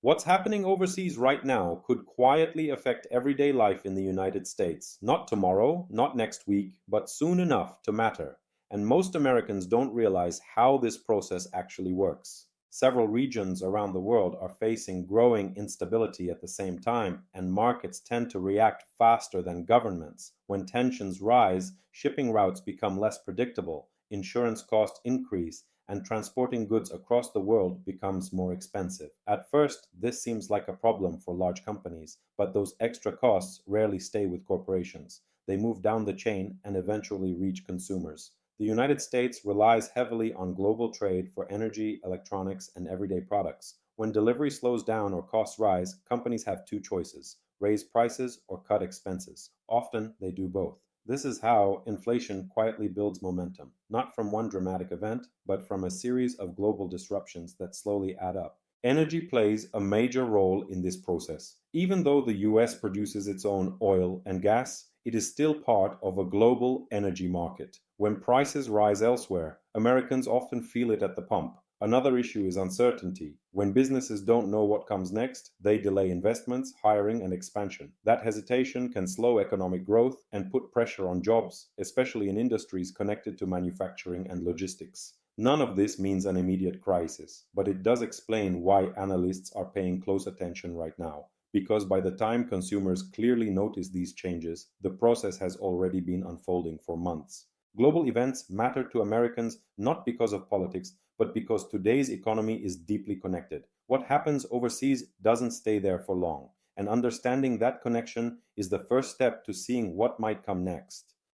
What's happening overseas right now could quietly affect everyday life in the United States. Not tomorrow, not next week, but soon enough to matter. And most Americans don't realize how this process actually works. Several regions around the world are facing growing instability at the same time, and markets tend to react faster than governments. When tensions rise, shipping routes become less predictable, insurance costs increase, and transporting goods across the world becomes more expensive. At first, this seems like a problem for large companies, but those extra costs rarely stay with corporations. They move down the chain and eventually reach consumers. The United States relies heavily on global trade for energy, electronics, and everyday products. When delivery slows down or costs rise, companies have two choices: raise prices or cut expenses. Often, they do both. This is how inflation quietly builds momentum, not from one dramatic event, but from a series of global disruptions that slowly add up. Energy plays a major role in this process. Even though the US produces its own oil and gas, it is still part of a global energy market. When prices rise elsewhere, Americans often feel it at the pump. Another issue is uncertainty. When businesses don't know what comes next, they delay investments, hiring, and expansion. That hesitation can slow economic growth and put pressure on jobs, especially in industries connected to manufacturing and logistics. None of this means an immediate crisis, but it does explain why analysts are paying close attention right now. Because by the time consumers clearly notice these changes, the process has already been unfolding for months. Global events matter to Americans not because of politics, but because today's economy is deeply connected. What happens overseas doesn't stay there for long, and understanding that connection is the first step to seeing what might come next.